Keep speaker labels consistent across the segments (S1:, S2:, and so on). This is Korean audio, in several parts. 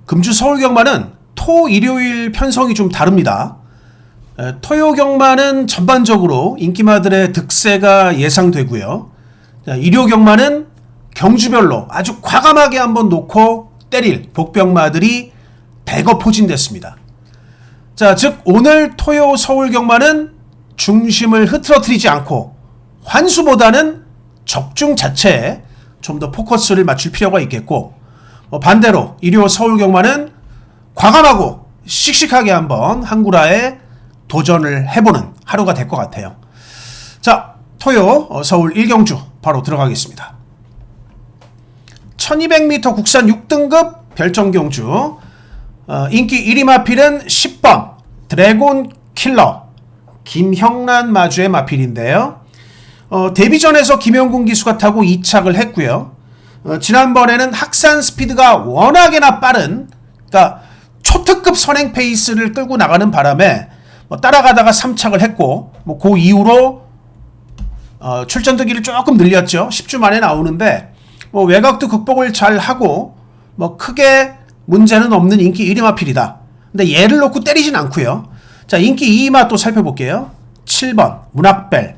S1: 금주 서울 경마는 토, 일요일 편성이 좀 다릅니다. 토요 경마는 전반적으로 인기마들의 득세가 예상되고요. 일요 경마는 경주별로 아주 과감하게 한번 놓고 때릴 복병마들이 대거 포진됐습니다. 자, 즉 오늘 토요 서울 경마는 중심을 흐트러뜨리지 않고 환수보다는 적중 자체에 좀 더 포커스를 맞출 필요가 있겠고, 반대로 일요 서울 경마는 과감하고 씩씩하게 한번 한구라에 도전을 해보는 하루가 될 것 같아요. 자, 토요 서울 1경주 바로 들어가겠습니다. 1200m 국산 6등급 별정경주, 인기 1위 마필은 10번 드래곤 킬러 김형란 마주의 마필인데요. 데뷔전에서 김영군 기수가 타고 2착을 했고요. 지난번에는 학산 스피드가 워낙에나 빠른, 그러니까 초특급 선행 페이스를 끌고 나가는 바람에 따라가다가 3착을 했고, 그 이후로 출전 등기를 조금 늘렸죠. 10주 만에 나오는데 외곽도 극복을 잘 하고 크게 문제는 없는 인기 1위 마필이다. 근데 얘를 놓고 때리진 않고요. 자, 인기 2위 맛 또 살펴볼게요. 7번 문학벨.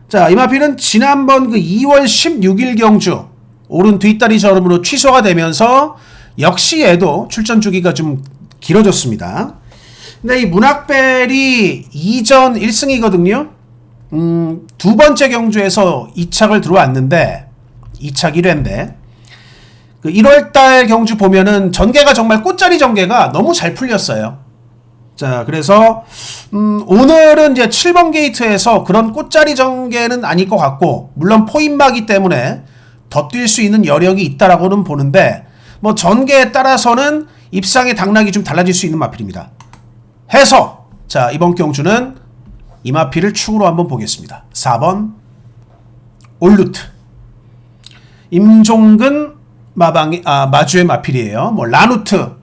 S1: 자, 이 마필은 지난번 그 2월 16일 경주 오른 뒷다리 저름으로 취소가 되면서 역시 얘도 출전 주기가 좀 길어졌습니다. 근데 이 문학벨이 이전 1승이거든요. 두 번째 경주에서 2착을 들어왔는데 2착 1회인데 그 1월달 경주 보면은 전개가 정말 꽃자리 전개가 너무 잘 풀렸어요. 자, 그래서 오늘은 이제 7번 게이트에서 그런 꽃자리 전개는 아닐 것 같고, 물론 포인마기 때문에 더 뛸 수 있는 여력이 있다라고는 보는데 전개에 따라서는 입상의 당락이 좀 달라질 수 있는 마필입니다. 해서 자, 이번 경주는 이 마필을 축으로 한번 보겠습니다. 4번 올루트. 임종근 마주의 마필이에요. 라누트,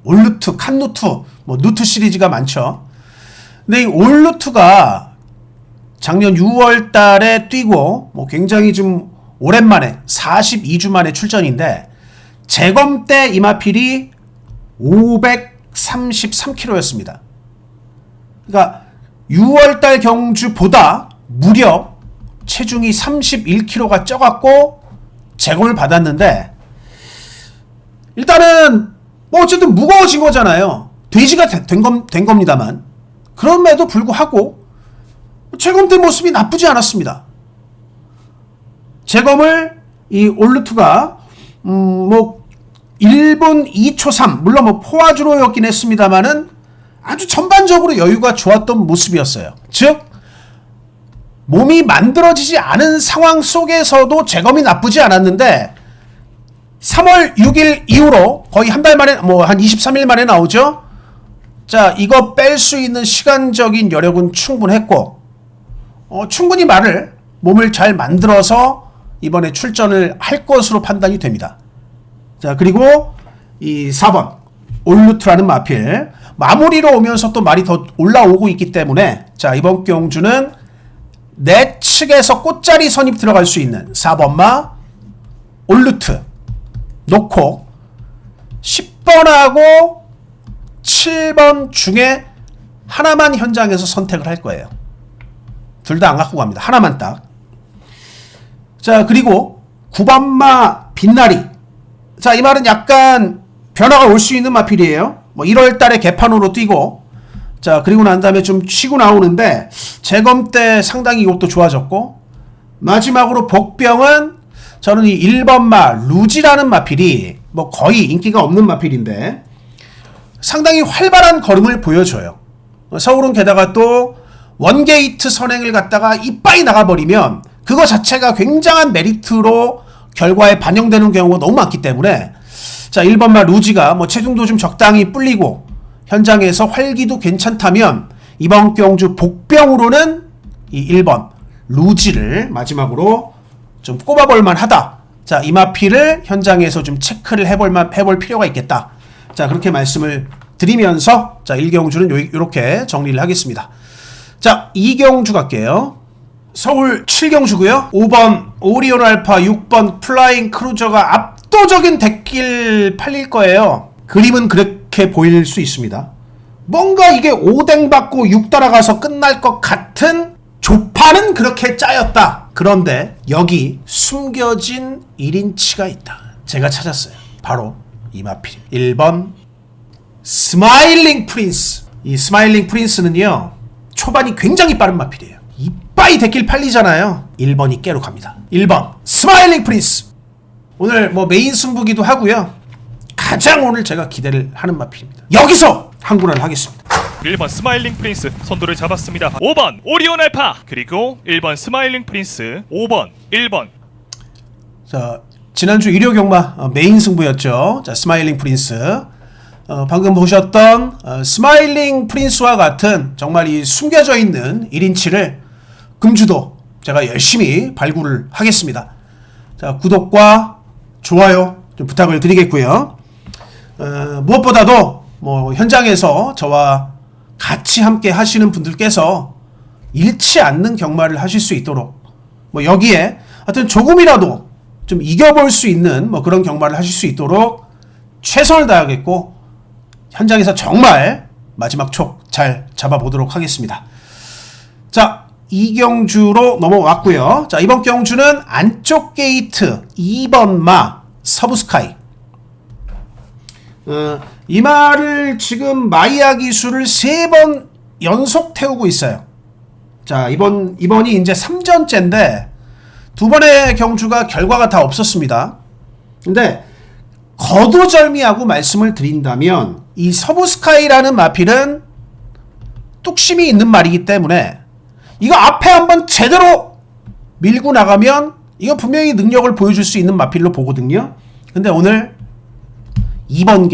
S1: 올루트, 칸누트, 누트 시리즈가 많죠. 근데 이 올루트가 작년 6월 달에 뛰고 굉장히 좀 오랜만에 42주 만에 출전인데, 재검 때 이 마필이 533kg였습니다. 그러니까 6월달 경주보다 무려 체중이 31kg가 쪄갖고 재검을 받았는데, 일단은 어쨌든 무거워진 거잖아요. 돼지가 된 겁니다만, 그럼에도 불구하고 재검 때 모습이 나쁘지 않았습니다. 재검을 이 올루트가 1분 2초 3, 물론 포화주로였긴 했습니다만은 아주 전반적으로 여유가 좋았던 모습이었어요. 즉 몸이 만들어지지 않은 상황 속에서도 재검이 나쁘지 않았는데, 3월 6일 이후로 거의 한 달 만에, 한 23일 만에 나오죠. 자, 이거 뺄 수 있는 시간적인 여력은 충분했고, 충분히 몸을 잘 만들어서 이번에 출전을 할 것으로 판단이 됩니다. 자, 그리고 이 4번 올루트라는 마필, 마무리로 오면서 또 말이 더 올라오고 있기 때문에, 자, 이번 경주는 내 측에서 꽃자리 선입 들어갈 수 있는 4번마 올루트 놓고 10번하고 7번 중에 하나만 현장에서 선택을 할 거예요. 둘 다 안 갖고 갑니다. 하나만 딱. 자, 그리고 9번마 빛나리. 자, 이 말은 약간 변화가 올 수 있는 마필이에요. 1월 달에 개판으로 뛰고, 자, 그리고 난 다음에 좀 쉬고 나오는데 재검 때 상당히 이것도 좋아졌고, 마지막으로 복병은 저는 이 1번마 루지라는 마필이 거의 인기가 없는 마필인데 상당히 활발한 걸음을 보여줘요. 서울은 게다가 또 원게이트 선행을 갖다가 이빠이 나가버리면 그거 자체가 굉장한 메리트로 결과에 반영되는 경우가 너무 많기 때문에, 자, 1번마 루지가 체중도 좀 적당히 불리고 현장에서 활기도 괜찮다면 이번 경주 복병으로는 이 1번 루지를 마지막으로 좀 꼽아볼만 하다. 자, 이 마필을 현장에서 좀 체크를 해볼 필요가 있겠다. 자, 그렇게 말씀을 드리면서, 자, 1경주는 이렇게 정리를 하겠습니다. 자, 2경주 갈게요. 서울 7경주고요. 5번 오리온 알파, 6번 플라잉 크루저가 압도적인 대길 팔릴 거예요. 그림은 그렇게 보일 수 있습니다. 뭔가 이게 오뎅 받고 6 따라가서 끝날 것 같은 조판은 그렇게 짜였다. 그런데 여기 숨겨진 1인치가 있다. 제가 찾았어요. 바로 이 마필. 1번 스마일링 프린스. 이 스마일링 프린스는요, 초반이 굉장히 빠른 마필이에요. 이빠이 대길 팔리잖아요. 1번이 깨로 갑니다. 1번 스마일링 프린스. 오늘 뭐 메인 승부기도 하고요. 가장 오늘 제가 기대를 하는 마필입니다. 여기서 항구를 하겠습니다.
S2: 1번 스마일링 프린스 선두를 잡았습니다. 5번 오리온 알파, 그리고 1번 스마일링 프린스, 5번 1번.
S1: 자, 지난주 일요 경마 메인 승부였죠. 자, 스마일링 프린스. 방금 보셨던 스마일링 프린스와 같은 정말 이 숨겨져 있는 1인치를 금주도 제가 열심히 발굴을 하겠습니다. 자, 구독과 좋아요 좀 부탁을 드리겠고요. 무엇보다도 뭐 현장에서 저와 같이 함께 하시는 분들께서 잃지 않는 경마를 하실 수 있도록, 뭐 여기에 하여튼 조금이라도 좀 이겨볼 수 있는 뭐 그런 경마를 하실 수 있도록 최선을 다하겠고, 현장에서 정말 마지막 촉 잘 잡아보도록 하겠습니다. 자, 이 경주로 넘어왔고요. 자, 이번 경주는 안쪽 게이트 2번 마 서브스카이. 이 말을 지금 마이야 기수를 3번 연속 태우고 있어요. 자, 이번이 이제 3전째인데 2번의 경주가 결과가 다 없었습니다. 근데 거두절미하고 말씀을 드린다면 이 서브스카이라는 마필은 뚝심이 있는 말이기 때문에 이거 앞에 한번 제대로 밀고 나가면 이거 분명히 능력을 보여줄 수 있는 마필로 보거든요. 근데 오늘 2번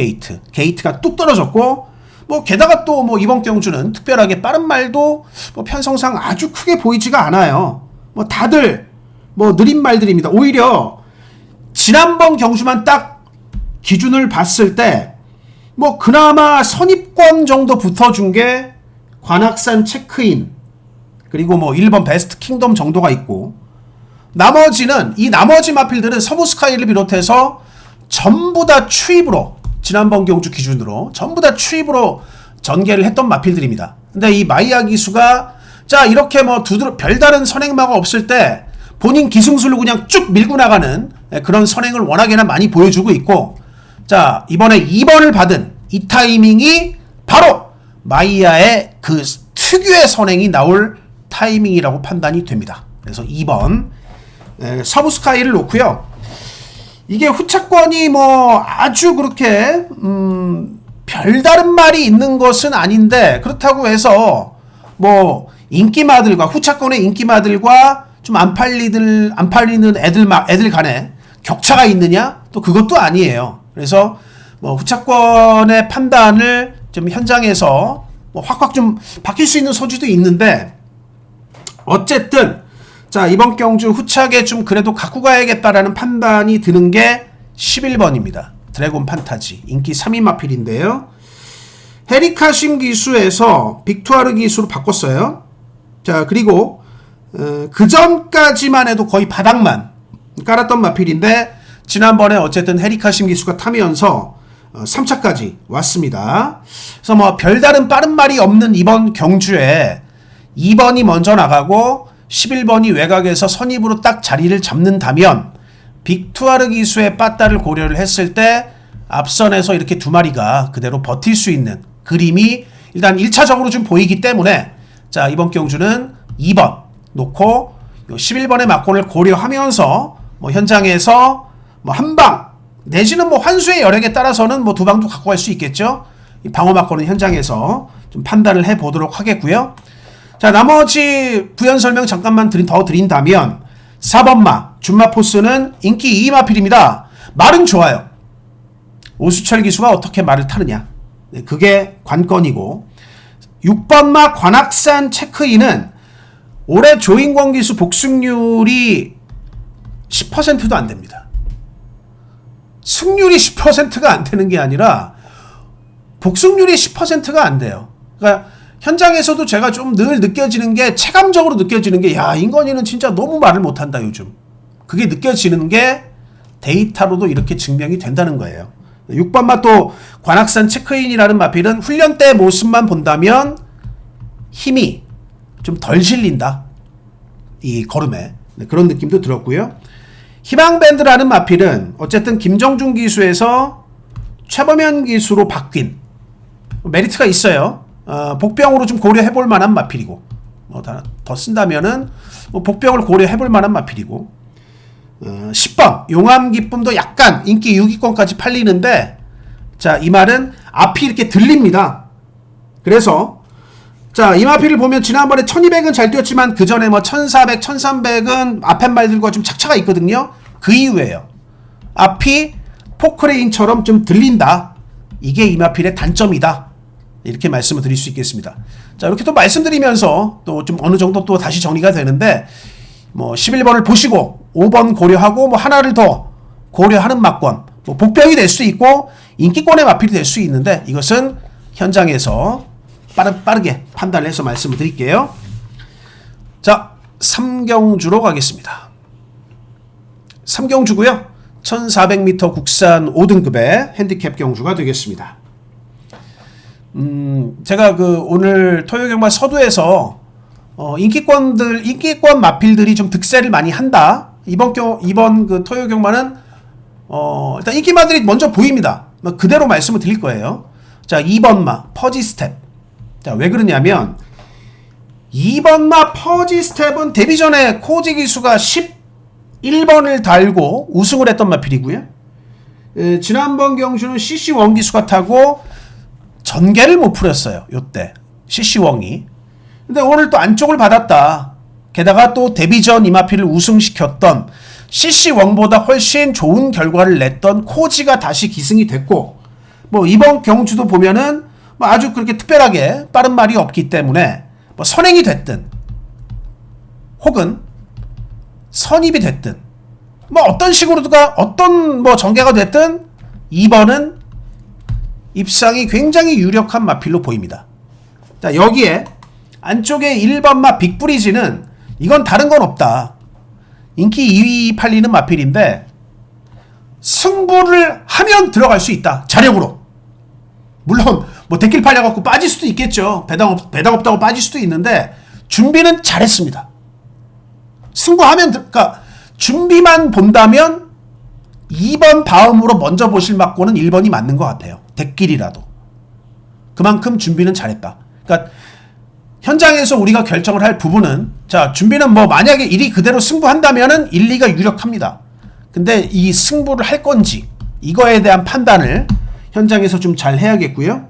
S1: 게이트가 뚝 떨어졌고, 뭐 게다가 또 뭐 이번 경주는 특별하게 빠른 말도 뭐 편성상 아주 크게 보이지가 않아요. 뭐 다들 뭐 느린 말들입니다. 오히려 지난번 경주만 딱 기준을 봤을 때 뭐 그나마 선입권 정도 붙어준 게 관악산 체크인, 그리고 뭐 1번 베스트 킹덤 정도가 있고, 나머지는 이 나머지 마필들은 서브스카이를 비롯해서 전부 다 추입으로, 지난번 경주 기준으로 전부 다 추입으로 전개를 했던 마필들입니다. 근데 이 마이야 기수가 자 이렇게 뭐 별다른 선행마가 없을 때 본인 기승술로 그냥 쭉 밀고 나가는 그런 선행을 워낙에나 많이 보여주고 있고, 자 이번에 2번을 받은 이 타이밍이 바로 마이야의 그 특유의 선행이 나올 타이밍이라고 판단이 됩니다. 그래서 2번 서브스카이를 놓고요. 이게 후차권이 뭐 아주 그렇게 별다른 말이 있는 것은 아닌데, 그렇다고 해서 뭐 인기마들과 후차권의 인기마들과 좀 안 팔리는 애들 간에 격차가 있느냐? 또 그것도 아니에요. 그래서 뭐 후차권의 판단을 좀 현장에서 뭐 확확 좀 바뀔 수 있는 소지도 있는데, 어쨌든 자 이번 경주 후차게 좀 그래도 갖고 가야겠다라는 판단이 드는 게 11번입니다. 드래곤 판타지 인기 3위 마필인데요. 헤리카심 기수에서 빅투아르 기수로 바꿨어요. 자 그리고 그 전까지만 해도 거의 바닥만 깔았던 마필인데, 지난번에 어쨌든 헤리카심 기수가 타면서 3차까지 왔습니다. 그래서 뭐 별다른 빠른 말이 없는 이번 경주에 2번이 먼저 나가고 11번이 외곽에서 선입으로 딱 자리를 잡는다면, 빅투아르 기수의 빠따를 고려를 했을 때 앞선에서 이렇게 두 마리가 그대로 버틸 수 있는 그림이 일단 1차적으로 좀 보이기 때문에, 자 이번 경주는 2번 놓고 11번의 막골을 고려하면서 뭐 현장에서 뭐 한방 내지는 뭐 환수의 여력에 따라서는 뭐 두 방도 갖고 갈 수 있겠죠. 이 방어 막골은 현장에서 좀 판단을 해 보도록 하겠고요. 자 나머지 부연 설명 잠깐만 더 드린다면, 4번마 준마포스는 인기 2위 마필입니다. 말은 좋아요. 오수철 기수가 어떻게 말을 타느냐, 네, 그게 관건이고, 6번마 관악산 체크인은 올해 조인권 기수 복승률이 10%도 안 됩니다. 승률이 10%가 안 되는 게 아니라 복승률이 10%가 안 돼요. 그러니까 현장에서도 제가 좀 늘 느껴지는 게, 체감적으로 느껴지는 게, 야 인건이는 진짜 너무 말을 못한다 요즘. 그게 느껴지는 게 데이터로도 이렇게 증명이 된다는 거예요. 6번 마 또 관악산 체크인이라는 마필은 훈련 때 모습만 본다면 힘이 좀 덜 실린다. 이 걸음에. 네, 그런 느낌도 들었고요. 희망밴드라는 마필은 어쨌든 김정준 기수에서 최범현 기수로 바뀐 메리트가 있어요. 복병으로 좀 고려해볼 만한 마필이고, 더 쓴다면은 복병을 고려해볼 만한 마필이고, 10번 용암 기쁨도 약간 인기 6위권까지 팔리는데, 자, 이 말은 앞이 이렇게 들립니다. 그래서 자, 이 마필을 보면 지난번에 1200은 잘 뛰었지만 그 전에 뭐 1400, 1300은 앞에 말들과 좀 착차가 있거든요. 그 이유예요. 앞이 포크레인처럼 좀 들린다. 이게 이 마필의 단점이다. 이렇게 말씀을 드릴 수 있겠습니다. 자, 이렇게 또 말씀드리면서 또 좀 어느 정도 또 다시 정리가 되는데, 뭐 11번을 보시고 5번 고려하고 뭐 하나를 더 고려하는 막권, 뭐 복병이 될 수 있고 인기권의 마필이 될 수 있는데, 이것은 현장에서 빠르게 판단을 해서 말씀을 드릴게요. 자, 3경주로 가겠습니다. 3경주고요. 1400m 국산 5등급의 핸디캡 경주가 되겠습니다. 제가 오늘 토요경마 서두에서 인기권 마필들이 좀 득세를 많이 한다. 이번 그 토요경마는 일단 인기마들이 먼저 보입니다. 그대로 말씀을 드릴 거예요. 자, 2번 마 퍼지 스텝. 자, 왜 그러냐면 2번 마 퍼지 스텝은 데뷔 전에 코지 기수가 11번을 달고 우승을 했던 마필이고요. 지난번 경주는 CC 원 기수가 타고 전개를 못 풀었어요. 요때 CC 원이. 근데 오늘 또 안쪽을 받았다. 게다가 또 데뷔 전 이 마필을 우승시켰던 CC 원보다 훨씬 좋은 결과를 냈던 코지가 다시 기승이 됐고, 뭐 이번 경주도 보면은 뭐 아주 그렇게 특별하게 빠른 말이 없기 때문에 뭐 선행이 됐든 혹은 선입이 됐든 뭐 어떤 식으로가 어떤 뭐 전개가 됐든 2번은 입상이 굉장히 유력한 마필로 보입니다. 자, 여기에 안쪽에 1번 마 빅브리지는 이건 다른 건 없다. 인기 2위 팔리는 마필인데 승부를 하면 들어갈 수 있다. 자력으로. 물론 뭐 대길 팔려갖고 빠질 수도 있겠죠. 배당 없다고 빠질 수도 있는데 준비는 잘했습니다. 승부하면 그러니까 준비만 본다면 2번 다음으로 먼저 보실 막고는 1번이 맞는 것 같아요. 대길이라도. 그만큼 준비는 잘했다. 그러니까 현장에서 우리가 결정을 할 부분은, 자, 준비는 뭐 만약에 1위 그대로 승부한다면은 1, 2가 유력합니다. 근데 이 승부를 할 건지 이거에 대한 판단을 현장에서 좀 잘 해야겠고요.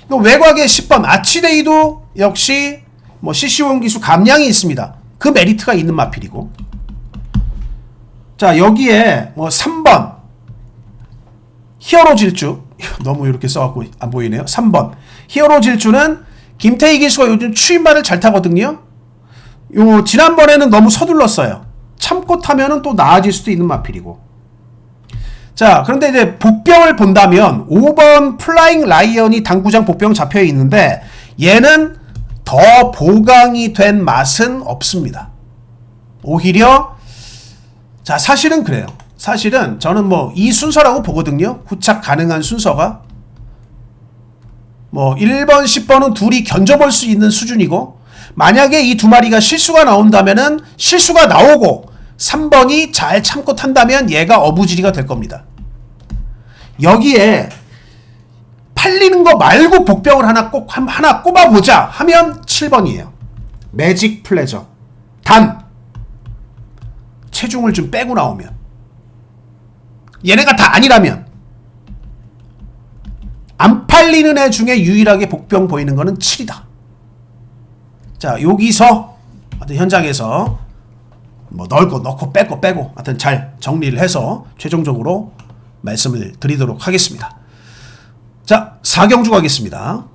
S1: 또 외곽의 10번 아치데이도 역시 뭐 CC1 기수 감량이 있습니다. 그 메리트가 있는 마필이고, 자, 여기에 뭐 3번 히어로 질주 너무 이렇게 써갖고 안 보이네요. 3번 히어로 질주는 김태희 기수가 요즘 추임말을 잘 타거든요. 요 지난번에는 너무 서둘렀어요. 참고 타면은 또 나아질 수도 있는 마필이고. 자, 그런데 이제 복병을 본다면 5번 플라잉 라이언이 당구장 복병 잡혀 있는데 얘는 더 보강이 된 맛은 없습니다. 오히려, 자, 사실은 그래요. 사실은 저는 뭐 이 순서라고 보거든요. 후착 가능한 순서가 뭐 1번, 10번은 둘이 견져볼 수 있는 수준이고, 만약에 이 두 마리가 실수가 나온다면은 실수가 나오고 3번이 잘 참고 탄다면 얘가 어부지리가 될 겁니다. 여기에 팔리는 거 말고 복병을 하나 꼽아보자 하면 7번이에요. 매직 플레저. 단 체중을 좀 빼고 나오면, 얘네가 다 아니라면, 안 팔리는 애 중에 유일하게 복병 보이는 거는 7이다. 자, 여기서 하여튼 현장에서 뭐 넣을 거 넣고 뺄 거 빼고 하여튼 잘 정리를 해서 최종적으로 말씀을 드리도록 하겠습니다. 자, 4경주 가겠습니다.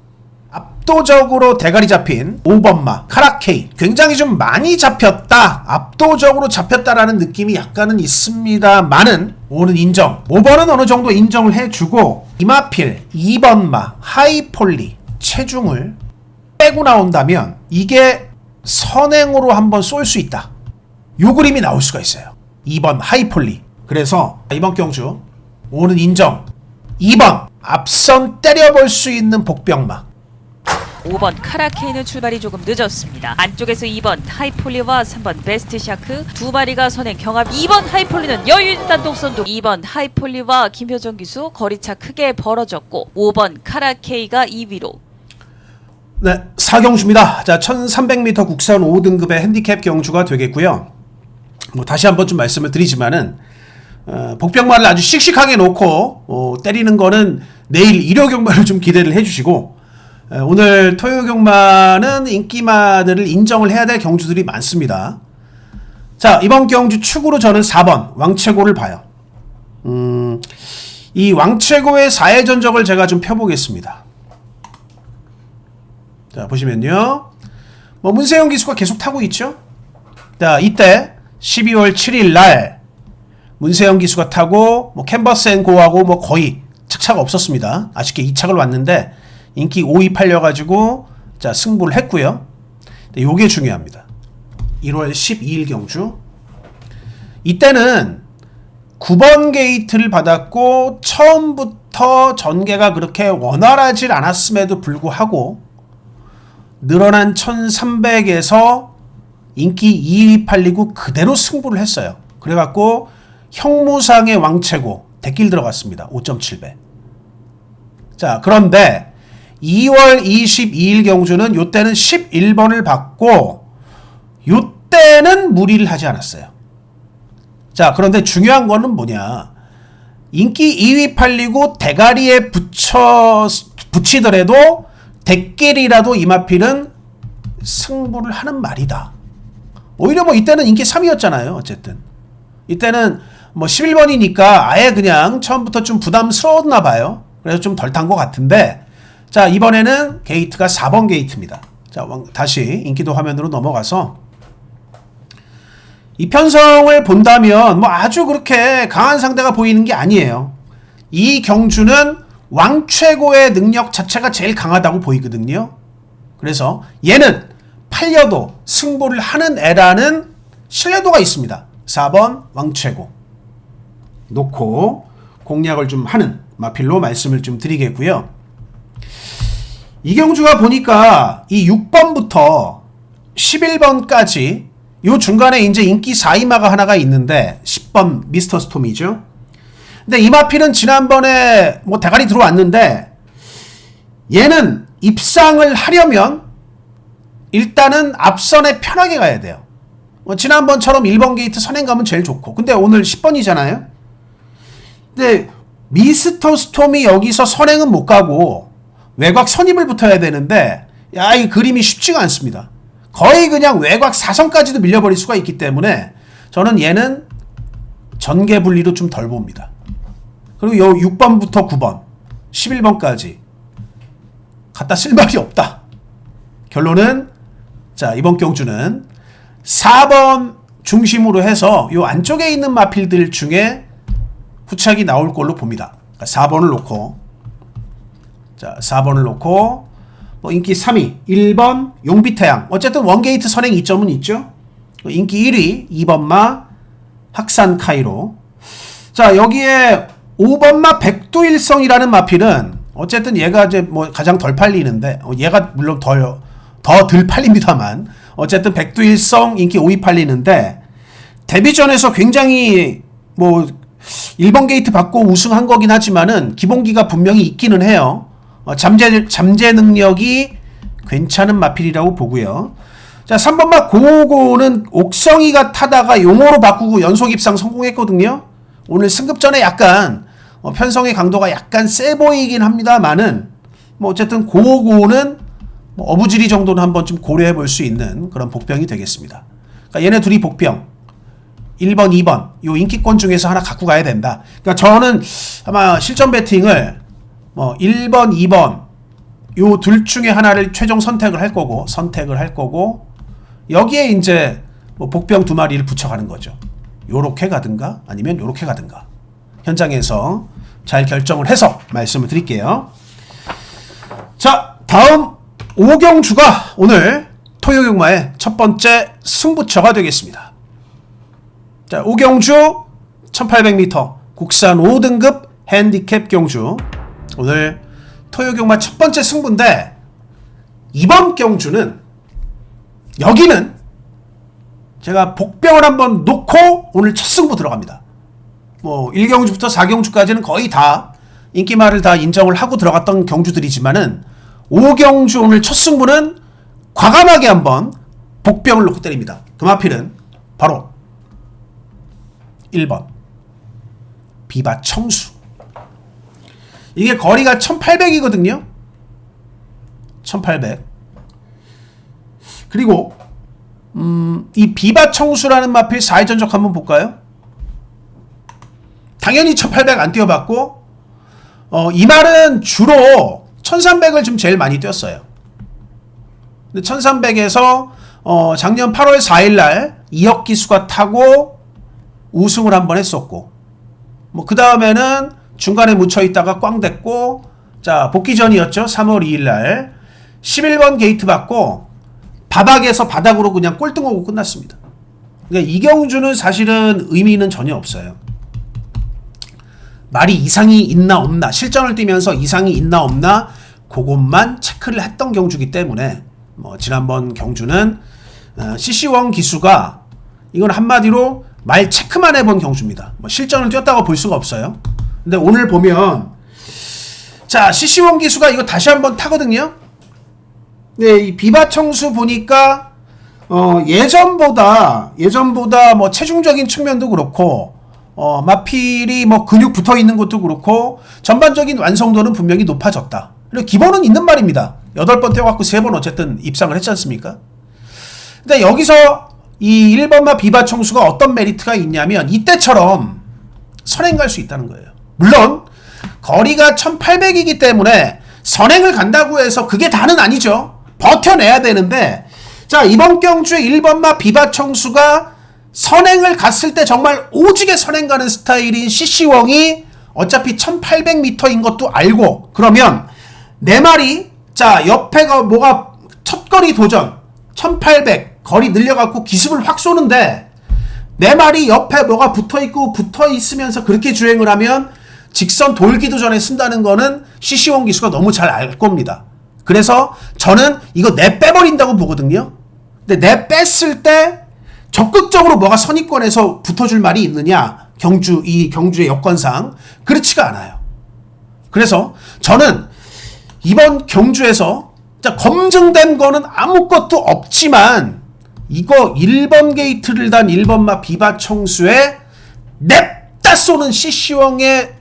S1: 압도적으로 대가리 잡힌 5번마 카라케이, 굉장히 좀 많이 잡혔다, 압도적으로 잡혔다라는 느낌이 약간은 있습니다만은 5는 인정, 5번은 어느 정도 인정을 해주고, 이마필 2번마 하이폴리 체중을 빼고 나온다면 이게 선행으로 한번 쏠 수 있다, 요 그림이 나올 수가 있어요. 2번 하이폴리. 그래서 이번 경주 5는 인정, 2번 앞선 때려볼 수 있는 복병마.
S3: 5번 카라케이는 출발이 조금 늦었습니다. 안쪽에서 2번 하이폴리와 3번 베스트 샤크 두 마리가 선행 경합. 2번 하이폴리는 여유있는 단독 선두. 2번 하이폴리와 김효정 기수 거리차 크게 벌어졌고 5번 카라케이가 2위로.
S1: 네, 4경주입니다. 자, 1300m 국산 5등급의 핸디캡 경주가 되겠고요. 뭐 다시 한번 좀 말씀을 드리지만은 복병마를 아주 씩씩하게 놓고 때리는 거는 내일 일요 경마를 좀 기대를 해주시고, 오늘 토요 경마는 인기마들을 인정을 해야 될 경주들이 많습니다. 자, 이번 경주 축으로 저는 4번 왕최고를 봐요. 이 왕최고의 4회 전적을 제가 좀 펴보겠습니다. 자, 보시면요, 뭐 문세영 기수가 계속 타고 있죠. 자, 이때 12월 7일 날 문세영 기수가 타고 뭐 캔버스 앤 고하고 뭐 거의 착차가 없었습니다. 아쉽게 2착을 왔는데 인기 5위 팔려가지고 자 승부를 했고요. 요게 중요합니다. 1월 12일 경주, 이때는 9번 게이트를 받았고 처음부터 전개가 그렇게 원활하지 않았음에도 불구하고 늘어난 1300에서 인기 2위 팔리고 그대로 승부를 했어요. 그래갖고 형무상의 왕최고 대길 들어갔습니다. 5.7배. 자, 그런데 2월 22일 경주는 요때는 11번을 받고 요때는 무리를 하지 않았어요. 자, 그런데 중요한 거는 뭐냐, 인기 2위 팔리고 대가리에 붙이더라도 대길이라도 이마필은 승부를 하는 말이다. 오히려 뭐 이때는 인기 3위였잖아요. 어쨌든 이때는 뭐 11번이니까 아예 그냥 처음부터 좀 부담스러웠나 봐요. 그래서 좀 덜 탄 것 같은데, 자, 이번에는 게이트가 4번 게이트입니다. 자, 다시 인기도 화면으로 넘어가서 이 편성을 본다면 뭐 아주 그렇게 강한 상대가 보이는 게 아니에요. 이 경주는 왕최고의 능력 자체가 제일 강하다고 보이거든요. 그래서 얘는 팔려도 승부를 하는 애라는 신뢰도가 있습니다. 4번 왕최고 놓고 공략을 좀 하는 마필로 말씀을 좀 드리겠고요. 이 경주가 보니까 이 6번부터 11번까지 요 중간에 이제 인기 4위마가 하나가 있는데 10번 미스터 스톰이죠. 근데 이 마필은 지난번에 뭐 대가리 들어왔는데 얘는 입상을 하려면 일단은 앞선에 편하게 가야 돼요. 지난번처럼 1번 게이트 선행 가면 제일 좋고, 근데 오늘 10번이잖아요. 근데 미스터 스톰이 여기서 선행은 못 가고 외곽 선입을 붙어야 되는데, 야, 이 그림이 쉽지가 않습니다. 거의 그냥 외곽 4선까지도 밀려버릴 수가 있기 때문에 저는 얘는 전개 분리로 좀 덜 봅니다. 그리고 요 6번부터 9번 11번까지 갖다 쓸 말이 없다. 결론은, 자, 이번 경주는 4번 중심으로 해서 요 안쪽에 있는 마필들 중에 후착이 나올 걸로 봅니다. 그러니까 4번을 놓고, 자, 4번을 놓고 뭐 인기 3위 1번 용비태양, 어쨌든 원게이트 선행 2점은 있죠. 인기 1위 2번마 학산 카이로. 자, 여기에 5번마 백두일성이라는 마필은 어쨌든 얘가 이제 뭐 가장 덜 팔리는데, 얘가 물론 더 덜 팔립니다만 어쨌든 백두일성 인기 5위 팔리는데, 데뷔전에서 굉장히 뭐 1번 게이트 받고 우승한 거긴 하지만은 기본기가 분명히 있기는 해요. 잠재 능력이 괜찮은 마필이라고 보고요. 자, 3번마 고고는 옥성이가 타다가 용호로 바꾸고 연속 입상 성공했거든요. 오늘 승급전에 약간 편성의 강도가 약간 세 보이긴 합니다만은 뭐 어쨌든 고고는 뭐 어부지리 정도는 한번 좀 고려해 볼 수 있는 그런 복병이 되겠습니다. 그러니까 얘네 둘이 복병 1번, 2번 요 인기권 중에서 하나 갖고 가야 된다. 그러니까 저는 아마 실전 배팅을 뭐 1번, 2번 요 둘 중에 하나를 최종 선택을 할 거고 여기에 이제 뭐 복병 2마리를 붙여가는 거죠. 요렇게 가든가 아니면 요렇게 가든가 현장에서 잘 결정을 해서 말씀을 드릴게요. 자, 다음 5경주가 오늘 토요경마의 첫 번째 승부처가 되겠습니다. 자, 5경주 1800m 국산 5등급 핸디캡 경주. 오늘 토요경마 첫 번째 승부인데 이번 경주는 여기는 제가 복병을 한번 놓고 오늘 첫 승부 들어갑니다. 뭐 1경주부터 4경주까지는 거의 다 인기말을 다 인정을 하고 들어갔던 경주들이지만은 5경주 오늘 첫 승부는 과감하게 한번 복병을 놓고 때립니다. 그 마필은 바로 1번 비바 청수. 이게 거리가 1800이거든요. 1800. 그리고 이 비바 청수라는 마필 4회 전적 한번 볼까요? 당연히 1800 안 뛰어봤고 이 말은 주로 1300을 좀 제일 많이 뛰었어요. 근데 1300에서 작년 8월 4일날 2억 기수가 타고 우승을 한번 했었고, 뭐 그 다음에는 중간에 묻혀있다가 꽝 됐고, 자 복귀전이었죠. 3월 2일날 11번 게이트 받고 바닥에서 바닥으로 그냥 꼴등하고 끝났습니다. 그러니까 이경주는 사실은 의미는 전혀 없어요. 말이 이상이 있나 없나, 실전을 뛰면서 이상이 있나 없나 그것만 체크를 했던 경주기 때문에 뭐 지난번 경주는 CC1 기수가 이건 한마디로 말 체크만 해본 경주입니다. 뭐 실전을 뛰었다고 볼 수가 없어요. 근데 오늘 보면 자 CC1 기수가 이거 다시 한번 타거든요. 네, 이 비바 청수 보니까 예전보다 뭐 체중적인 측면도 그렇고 마필이 뭐 근육 붙어 있는 것도 그렇고 전반적인 완성도는 분명히 높아졌다. 그리고 기본은 있는 말입니다. 8번 뛰어갖고 3번 어쨌든 입상을 했지 않습니까? 근데 여기서 이 1번마 비바 청수가 어떤 메리트가 있냐면 이때처럼 선행 갈 수 있다는 거예요. 물론 거리가 1800이기 때문에 선행을 간다고 해서 그게 다는 아니죠. 버텨내야 되는데, 자 이번 경주에 1번마 비바 청수가 선행을 갔을 때 정말 오지게 선행 가는 스타일인 CC웡이 어차피 1800m인 것도 알고, 그러면 내 말이 자 옆에가 뭐가 첫거리 도전 1800 거리 늘려갖고 기습을 확 쏘는데 내 말이 옆에 뭐가 붙어있고 붙어있으면서 그렇게 주행을 하면 직선 돌기도 전에 쓴다는 거는 CC1 기수가 너무 잘 알 겁니다. 그래서 저는 이거 내 빼버린다고 보거든요. 근데 내 뺐을 때 적극적으로 뭐가 선입권에서 붙어줄 말이 있느냐, 이 경주의 여건상 그렇지가 않아요. 그래서 저는 이번 경주에서 검증된 거는 아무것도 없지만 이거 1번 게이트를 단 1번마 비바 청수에 냅다 쏘는 CC1의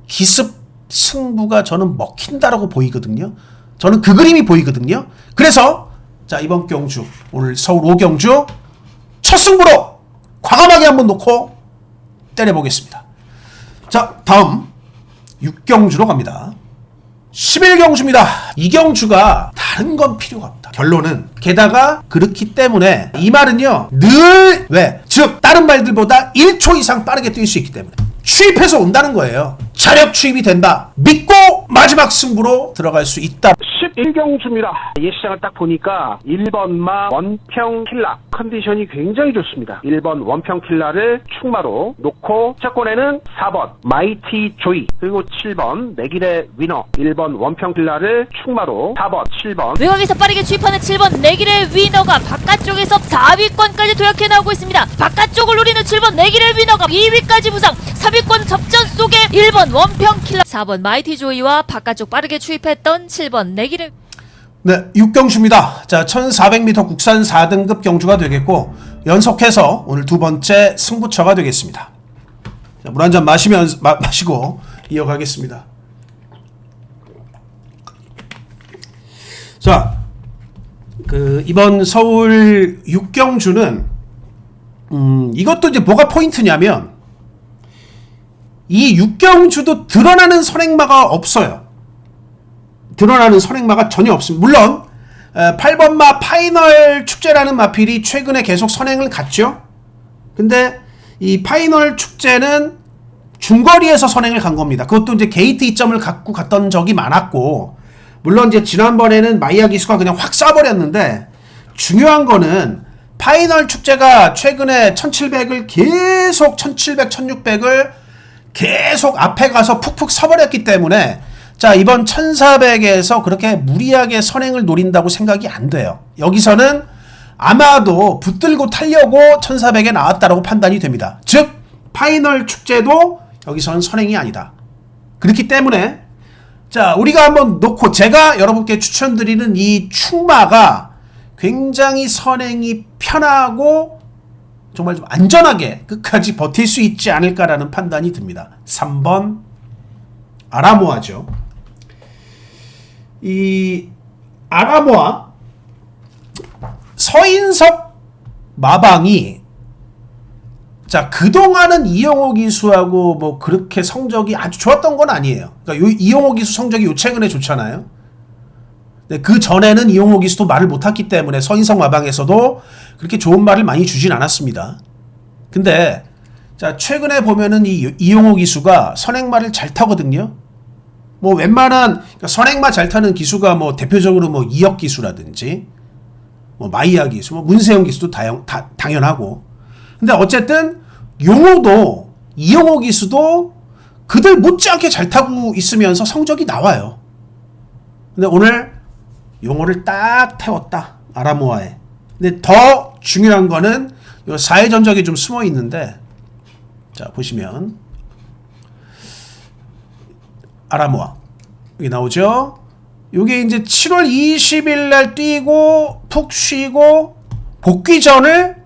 S1: 기습 승부가 저는 먹힌다라고 보이거든요. 저는 그 그림이 보이거든요. 그래서 자 이번 경주 오늘 서울 5경주 첫 승부로 과감하게 한번 놓고 때려보겠습니다. 자 다음 6경주로 갑니다. 11경주입니다. 이 경주가 다른 건 필요가 없다. 결론은 게다가 그렇기 때문에 이 말은요 늘 즉 다른 말들보다 1초 이상 빠르게 뛸 수 있기 때문에 추입해서 온다는 거예요. 차력 추입이 된다. 믿고 마지막 승부로 들어갈 수 있다.
S4: 11경주입니다. 예시장을 딱 보니까 1번마 원평 킬라 컨디션이 굉장히 좋습니다. 1번 원평 킬라를 충마로 놓고 첫권에는 4번 마이티 조이, 그리고 7번 내길의 위너, 1번 원평 킬라를 충마로 4번 7번
S3: 외곽에서 빠르게 추입하는 7번 내길의 위너가 바깥쪽에서 4위권까지 도약해 나오고 있습니다. 바깥쪽을 노리는 7번 내길의 위너가 2위까지 부상, 3위권 접전 속에 1번 원평 킬라, 4번 마이티 조이와 바깥쪽 빠르게 추입했던 7번 내길의.
S1: 네, 6경주입니다. 자, 1400m 국산 4등급 경주가 되겠고 연속해서 오늘 두 번째 승부처가 되겠습니다. 자, 물 한 잔 마시고 이어가겠습니다. 자, 이번 서울 6경주는 이것도 이제 뭐가 포인트냐면 이 6경주도 드러나는 선행마가 없어요. 드러나는 선행마가 전혀 없습니다. 물론 8번마 파이널 축제라는 마필이 최근에 계속 선행을 갔죠. 근데 이 파이널 축제는 중거리에서 선행을 간 겁니다. 그것도 이제 게이트 이점을 갖고 갔던 적이 많았고, 물론 이제 지난번에는 마이야 기수가 그냥 확 쏴버렸는데, 중요한 거는 파이널 축제가 최근에 1700을 계속 1700, 1600을 계속 앞에 가서 푹푹 서버렸기 때문에 자, 이번 1400에서 그렇게 무리하게 선행을 노린다고 생각이 안 돼요. 여기서는 아마도 붙들고 타려고 1400에 나왔다라고 판단이 됩니다. 즉 파이널 축제도 여기서는 선행이 아니다. 그렇기 때문에 자, 우리가 한번 놓고 제가 여러분께 추천드리는 이 충마가 굉장히 선행이 편하고 정말 좀 안전하게 끝까지 버틸 수 있지 않을까라는 판단이 듭니다. 3번 아라모아죠. 이 아라모아 서인석 마방이 자, 그동안은 이영호 기수하고 뭐 그렇게 성적이 아주 좋았던 건 아니에요. 그러니까 이영호 기수 성적이 요 최근에 좋잖아요. 근데 그 전에는 이영호 기수도 말을 못했기 때문에 서인석 마방에서도 그렇게 좋은 말을 많이 주진 않았습니다. 근데 자, 최근에 보면은 이영호 기수가 선행말을 잘 타거든요. 뭐 웬만한 그러니까 선행마 잘 타는 기수가 뭐 대표적으로 뭐 이혁 기수라든지 뭐 마이야 기수, 뭐 문세영 기수도 당연하고. 근데 어쨌든 용호도 이영호 기수도 그들 못지않게 잘 타고 있으면서 성적이 나와요. 근데 오늘 용호를 딱 태웠다. 아라모아에. 근데 더 중요한 거는 요 4회 전적이 좀 숨어 있는데 자, 보시면 아라모아 여기 나오죠. 요게 이제 7월 20일 날 뛰고 푹 쉬고 복귀전을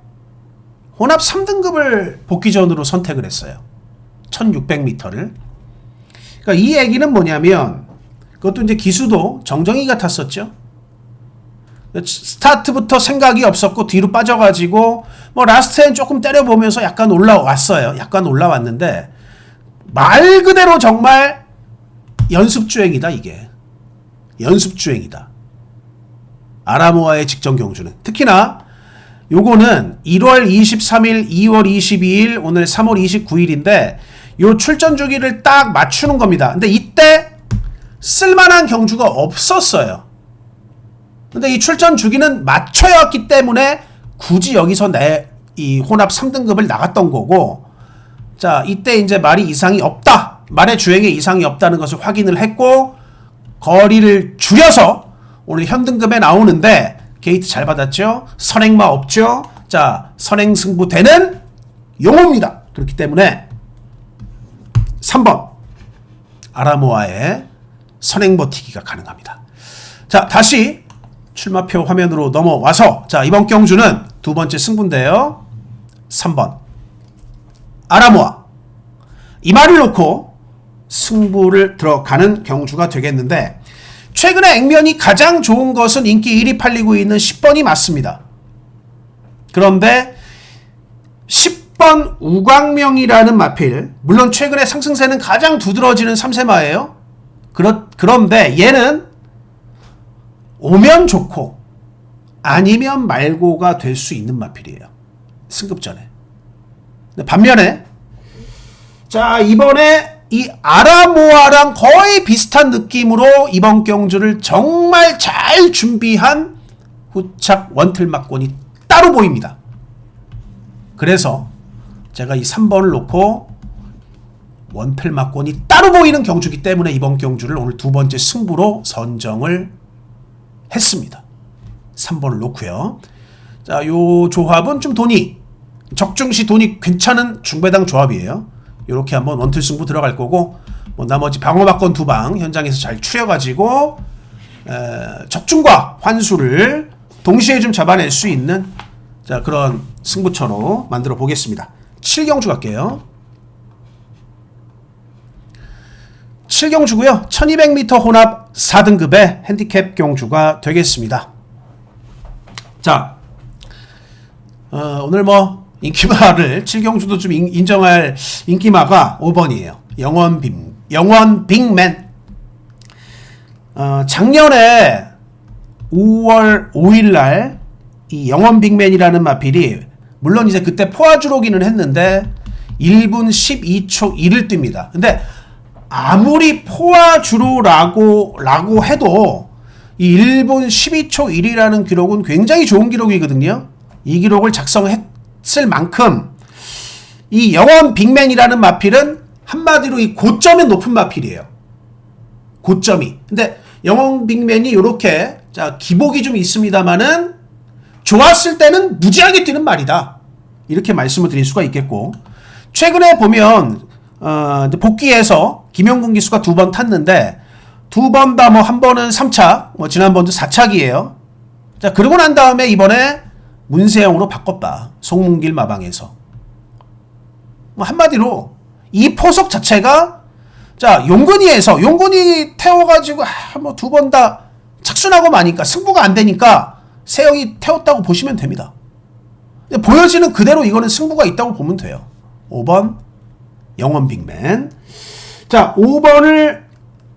S1: 혼합 3등급을 복귀전으로 선택을 했어요. 1600m를. 그러니까 이 얘기는 뭐냐면 그것도 이제 기수도 정정이가 탔었죠. 스타트부터 생각이 없었고 뒤로 빠져가지고 뭐 라스트엔 조금 때려보면서 약간 올라왔어요. 약간 올라왔는데 말 그대로 정말 연습주행이다 이게. 연습주행이다. 아라모아의 직전 경주는. 특히나 요거는 1월 23일, 2월 22일, 오늘 3월 29일인데 요 출전 주기를 딱 맞추는 겁니다. 근데 이때 쓸만한 경주가 없었어요. 근데 이 출전 주기는 맞춰야 했기 때문에 굳이 여기서 이 혼합 3등급을 나갔던 거고, 자, 이때 이제 말이 이상이 없다. 말의 주행에 이상이 없다는 것을 확인을 했고, 거리를 줄여서 오늘 현등급에 나오는데, 게이트 잘 받았죠? 선행마 없죠? 자, 선행 승부 되는 용호입니다. 그렇기 때문에 3번 아라모아의 선행 버티기가 가능합니다. 자, 다시 출마표 화면으로 넘어와서 자, 이번 경주는 두 번째 승부인데요. 3번 아라모아. 이 말을 놓고 승부를 들어가는 경주가 되겠는데, 최근에 액면이 가장 좋은 것은 인기 1위 팔리고 있는 10번이 맞습니다. 그런데 10번 우광명이라는 마필, 물론 최근에 상승세는 가장 두드러지는 3세마예요. 그런데 얘는 오면 좋고 아니면 말고가 될 수 있는 마필이에요. 승급전에. 반면에 자, 이번에 이 아라모아랑 거의 비슷한 느낌으로 이번 경주를 정말 잘 준비한 후착 원틀 막권이 따로 보입니다. 그래서 제가 이 3번을 놓고 원틀 막권이 따로 보이는 경주이기 때문에 이번 경주를 오늘 두 번째 승부로 선정을 했습니다. 3번을 놓고요. 자, 요 조합은 좀 적중시 돈이 괜찮은 중배당 조합이에요. 이렇게 한번 원틀 승부 들어갈 거고, 뭐 나머지 방어막권 두 방 현장에서 잘 추려가지고 적중과 환수를 동시에 좀 잡아낼 수 있는 자, 그런 승부처로 만들어 보겠습니다. 7경주 갈게요. 7경주고요. 1200m 혼합 4등급의 핸디캡 경주가 되겠습니다. 자, 오늘 뭐 인기마를 7경주도 좀 인정할 인기마가 5번이에요. 영원 빅맨. 작년에 5월 5일날 이 영원 빅맨이라는 마필이 물론 이제 그때 포화주로기는 했는데 1분 12초 1을 뜁니다. 근데 아무리 포화주로라고 해도 이 1분 12초 1이라는 기록은 굉장히 좋은 기록이거든요. 이 기록을 작성했을 만큼 이 영원 빅맨이라는 마필은 한마디로 이 고점이 높은 마필이에요. 고점이. 근데 영원 빅맨이 요렇게 자 기복이 좀 있습니다만은 좋았을 때는 무지하게 뛰는 말이다. 이렇게 말씀을 드릴 수가 있겠고 최근에 보면 복귀해서 김영군 기수가 2번 탔는데 2번 다 뭐 한 번은 3착, 뭐 지난번도 4착이에요. 자 그러고 난 다음에 이번에 문세영으로 바꿨다. 송문길 마방에서. 뭐 한마디로 이 포석 자체가 자 용근이에서 용근이 태워가지고 뭐 2번 다 착순하고 마니까 승부가 안 되니까 세영이 태웠다고 보시면 됩니다. 보여지는 그대로 이거는 승부가 있다고 보면 돼요. 5번 영원 빅맨. 자 5번을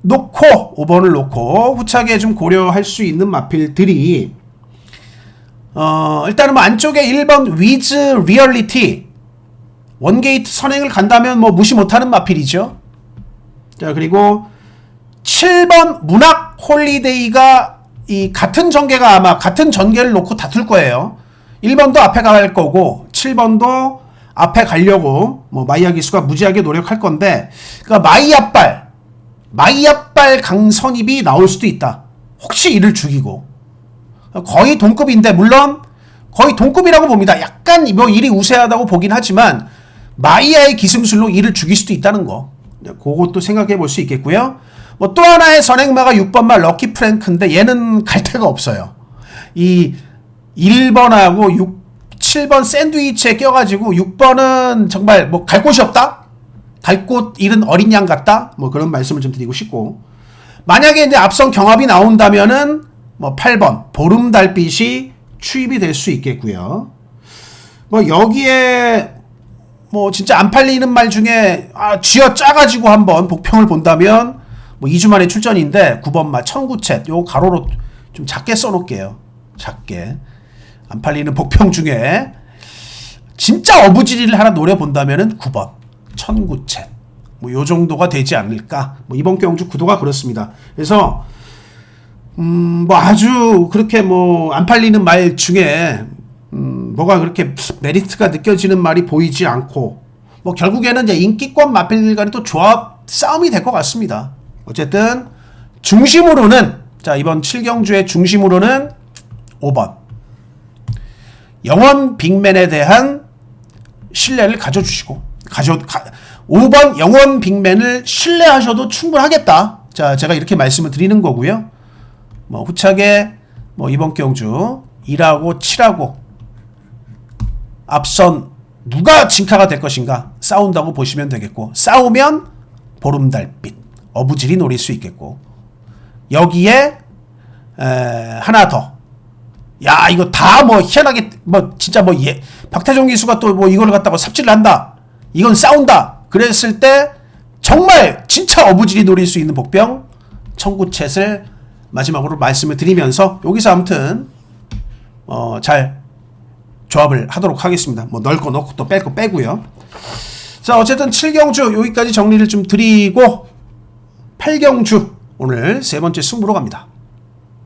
S1: 놓고 후차게 좀 고려할 수 있는 마필들이 일단은 뭐 안쪽에 1번 위즈 리얼리티 원게이트 선행을 간다면 뭐 무시 못하는 마필이죠. 자 그리고 7번 문학 홀리데이가 이 같은 전개가 아마 같은 전개를 놓고 다툴 거예요. 1번도 앞에 갈 거고 7번도 앞에 가려고 뭐 마이야 기수가 무지하게 노력할 건데 그러니까 마이야빨 강선입이 나올 수도 있다. 혹시 이를 죽이고 거의 동급인데 물론 거의 동급이라고 봅니다. 약간 뭐 일이 우세하다고 보긴 하지만 마이야의 기승술로 이를 죽일 수도 있다는 거. 그것도 생각해 볼 수 있겠고요. 뭐 또 하나의 선행마가 6번마 럭키 프랭크인데 얘는 갈 데가 없어요. 이 1번하고 7번 샌드위치에 껴가지고 6번은 정말 뭐 갈 곳이 없다? 갈 곳 잃은 어린 양 같다? 뭐 그런 말씀을 좀 드리고 싶고 만약에 이제 앞선 경합이 나온다면은 뭐 8번 보름달빛이 추입이 될 수 있겠고요. 뭐 여기에 뭐 진짜 안 팔리는 말 중에 쥐어 짜가지고 한번 복평을 본다면 뭐 2주 만에 출전인데 9번마 청구챗 요 가로로 좀 작게 써놓을게요. 작게 안 팔리는 복평 중에 진짜 어부지리를 하나 노려본다면은 9번 천구챗 뭐 요 정도가 되지 않을까. 뭐 이번 경주 구도가 그렇습니다. 그래서 뭐 아주 그렇게 뭐 안 팔리는 말 중에 뭐가 그렇게 메리트가 느껴지는 말이 보이지 않고 뭐 결국에는 이제 인기권 마필들 간의 또 조합 싸움이 될 것 같습니다. 어쨌든 중심으로는 자 이번 7경주의 중심으로는 5번 영원 빅맨에 대한 신뢰를 가져주시고 5번 영원 빅맨을 신뢰하셔도 충분하겠다. 자 제가 이렇게 말씀을 드리는 거고요. 뭐 후차게 뭐 이번 경주 1하고 7하고 앞선 누가 진카가 될 것인가 싸운다고 보시면 되겠고 싸우면 보름달빛 어부질이 노릴 수 있겠고 여기에 하나 더 야 이거 다 뭐 희한하게 뭐 진짜 뭐 박태종 기수가 또 뭐 이걸 갖다가 삽질을 한다 이건 싸운다 그랬을 때 정말 진짜 어부질이 노릴 수 있는 복병 청구챗을 마지막으로 말씀을 드리면서 여기서 아무튼 잘 조합을 하도록 하겠습니다. 뭐 넣을 거 넣고 또 뺄 거 빼고요. 자 어쨌든 7경주 여기까지 정리를 좀 드리고 8경주 오늘 세 번째 승부로 갑니다.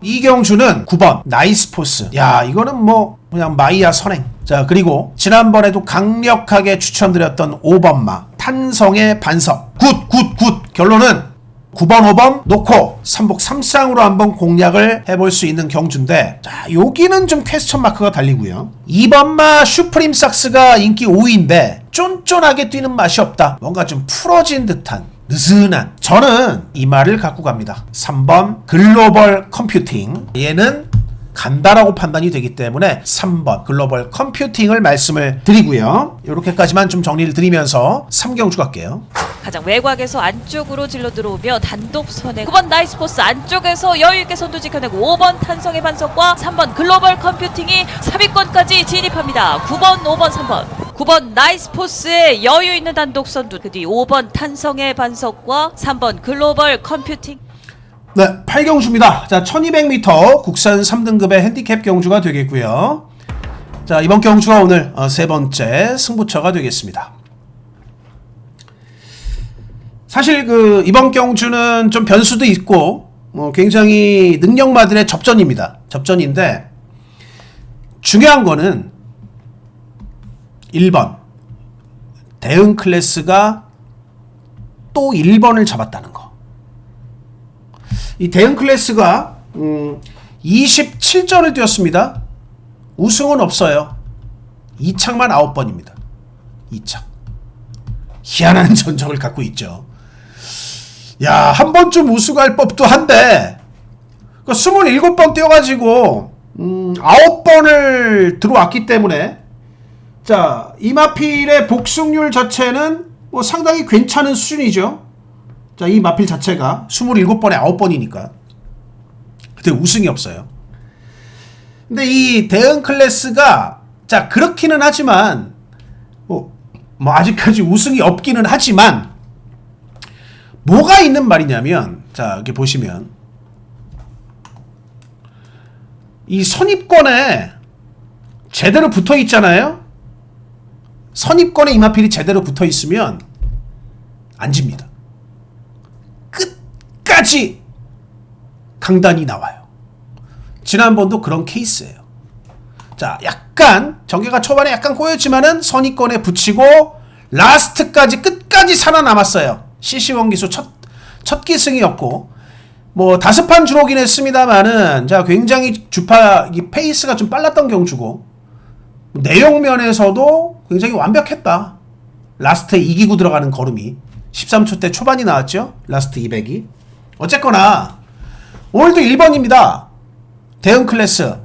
S1: 2경주는 9번 나이스포스. 야 이거는 뭐 그냥 마이야 선행. 자 그리고 지난번에도 강력하게 추천드렸던 5번마 탄성의 반석. 굿 결론은 9번 5번 놓고 3복 3쌍으로 한번 공략을 해볼 수 있는 경주인데 자 여기는 좀 퀘스천 마크가 달리고요. 2번마 슈프림 삭스가 인기 5위인데 쫀쫀하게 뛰는 맛이 없다. 뭔가 좀 풀어진 듯한 느슨한 저는 이 말을 갖고 갑니다. 3번 글로벌 컴퓨팅 얘는 간다라고 판단이 되기 때문에 3번 글로벌 컴퓨팅을 말씀을 드리고요. 이렇게까지만 좀 정리를 드리면서 3경주 갈게요.
S3: 가장 외곽에서 안쪽으로 질러 들어오며 단독 선행 9번 나이스포스 안쪽에서 여유있게 선두 지켜내고 5번 탄성의 반석과 3번 글로벌 컴퓨팅이 3위권까지 진입합니다. 9번 5번 3번 9번 나이스포스의 여유있는 단독 선두 그 뒤 5번 탄성의 반석과 3번 글로벌 컴퓨팅
S1: 네 8경주입니다. 자 1200m 국산 3등급의 핸디캡 경주가 되겠고요. 자 이번 경주가 오늘 세 번째 승부처가 되겠습니다. 사실 그 이번 경주는 좀 변수도 있고 굉장히 능력마들의 접전입니다. 접전인데 중요한 거는 1번 대응 클래스가 또 1번을 잡았다는 거. 이 대응 클래스가 27전을 뛰었습니다. 우승은 없어요. 2착만 9번입니다. 2착. 희한한 전적을 갖고 있죠. 야, 한 번쯤 우승할 법도 한데 27번 뛰어가지고 9번을 들어왔기 때문에 자, 이마필의 복승률 자체는 뭐 상당히 괜찮은 수준이죠. 자, 이 마필 자체가 27번에 9번이니까. 근데 우승이 없어요. 근데 이 대응 클래스가 자, 그렇기는 하지만 뭐 아직까지 우승이 없기는 하지만 뭐가 있는 말이냐면 자, 이렇게 보시면 이 선입권에 제대로 붙어 있잖아요. 선입권에 이마필이 제대로 붙어 있으면 안 집니다. 끝까지 강단이 나와요. 지난번도 그런 케이스예요. 자, 약간 전개가 초반에 약간 꼬였지만은 선입권에 붙이고 라스트까지 끝까지 살아남았어요. CC1 기수 첫 기승이었고 뭐 5판 주로긴 했습니다만은 자, 굉장히 주파 이 페이스가 좀 빨랐던 경주고 내용 면에서도 굉장히 완벽했다. 라스트에 이기고 들어가는 걸음이 13초 때 초반이 나왔죠. 라스트 200이. 어쨌거나 오늘도 1번입니다. 대응 클래스.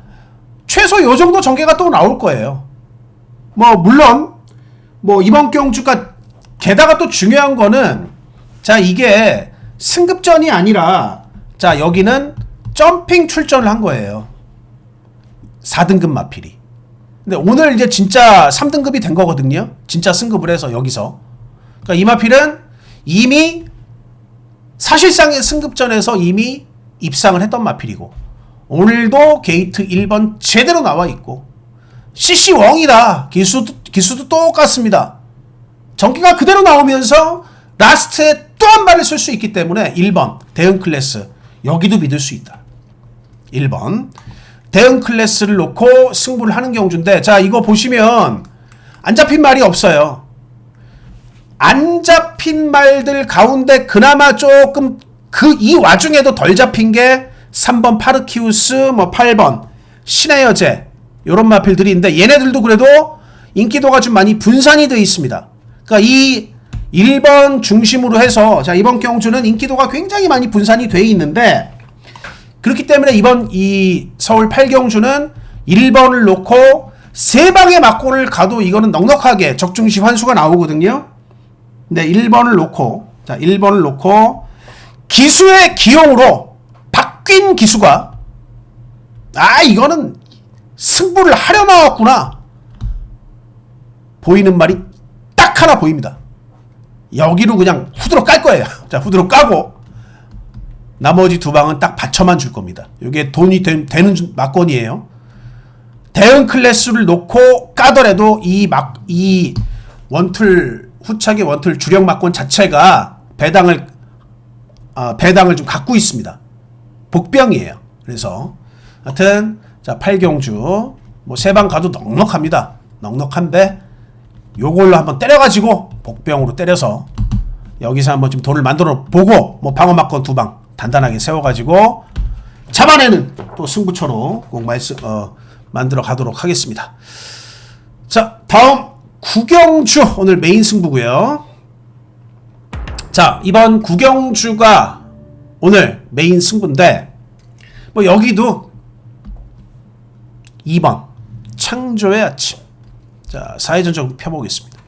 S1: 최소 요 정도 전개가 또 나올 거예요. 뭐 물론 뭐 이번 경주가 게다가 또 중요한 거는 자, 이게 승급전이 아니라 자, 여기는 점핑 출전을 한 거예요. 4등급 마필이. 근데 오늘 이제 진짜 3등급이 된 거거든요. 진짜 승급을 해서 여기서. 그러니까 이 마필은 이미 사실상의 승급전에서 이미 입상을 했던 마필이고 오늘도 게이트 1번 제대로 나와 있고 CC 웡이다. 기수도 똑같습니다. 전기가 그대로 나오면서 라스트에 또 한 발을 쓸 수 있기 때문에 1번 대응 클래스 여기도 믿을 수 있다. 1번 대응 클래스를 놓고 승부를 하는 경주인데 자, 이거 보시면 안 잡힌 말이 없어요. 안 잡힌 말들 가운데 그나마 조금 이 와중에도 덜 잡힌 게 3번 파르키우스, 뭐 8번 신의 여제 요런 마필들이 있는데 얘네들도 그래도 인기도가 좀 많이 분산이 되어 있습니다. 그러니까 이 1번 중심으로 해서 자, 이번 경주는 인기도가 굉장히 많이 분산이 되어 있는데 그렇기 때문에 이번 이 서울 8경주는 1번을 놓고 3방의 막골을 가도 이거는 넉넉하게 적중시 환수가 나오거든요. 근데 1번을 놓고 자, 1번을 놓고 기수의 기용으로 박뀐 기수가 이거는 승부를 하려 나왔구나 보이는 말이 딱 하나 보입니다. 여기로 그냥 후드로 깔 거예요. 자, 후드로 까고 나머지 2방은 딱 받쳐만 줄 겁니다. 이게 돈이 되는 막건이에요. 대응 클래스를 놓고 까더라도 이 원툴 후착의 원툴 주력 막건 자체가 배당을 좀 갖고 있습니다. 복병이에요. 그래서 하여튼 자, 8경주 뭐 3방 가도 넉넉합니다. 넉넉한데 요걸로 한번 때려가지고 복병으로 때려서 여기서 한번 좀 돈을 만들어 보고 뭐 방어 막건 2방 단단하게 세워가지고 잡아내는 또 승부처로 꼭 만들어 가도록 하겠습니다. 자, 다음 9경주 오늘 메인 승부고요. 자, 이번 9경주가 오늘 메인 승부인데 뭐 여기도 2번 창조의 아침. 자, 4회전 좀 펴보겠습니다.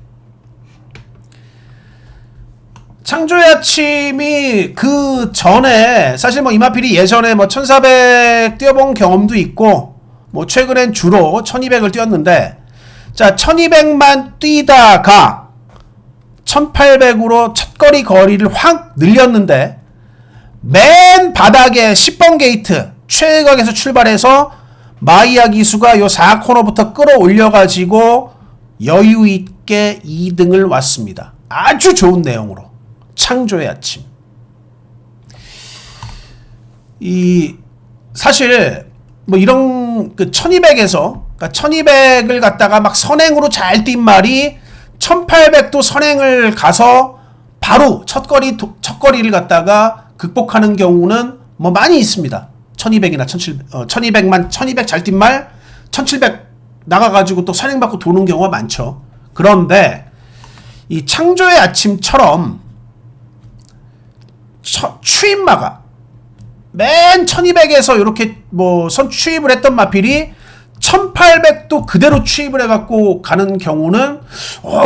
S1: 창조의 아침이 그 전에 사실 뭐 이마필이 예전에 뭐 1400 뛰어본 경험도 있고 뭐 최근엔 주로 1200을 뛰었는데 자, 1200만 뛰다가 1800으로 첫거리 거리를 확 늘렸는데 맨 바닥에 10번 게이트 최각에서 출발해서 마이야 기수가 요 4코너부터 끌어올려가지고 여유있게 2등을 왔습니다. 아주 좋은 내용으로 창조의 아침. 사실 뭐 이런 그 1200에서 그러니까 1200을 갖다가 막 선행으로 잘 뛴 말이 1800도 선행을 가서 바로 첫거리를 갖다가 극복하는 경우는 뭐 많이 있습니다. 1200이나 1200 잘 뛴 말 1700 나가가지고 또 선행받고 도는 경우가 많죠. 그런데 이 창조의 아침처럼 추임마가 맨 1200에서 이렇게 뭐 선추입을 했던 마필이 1800도 그대로 추입을 해갖고 가는 경우는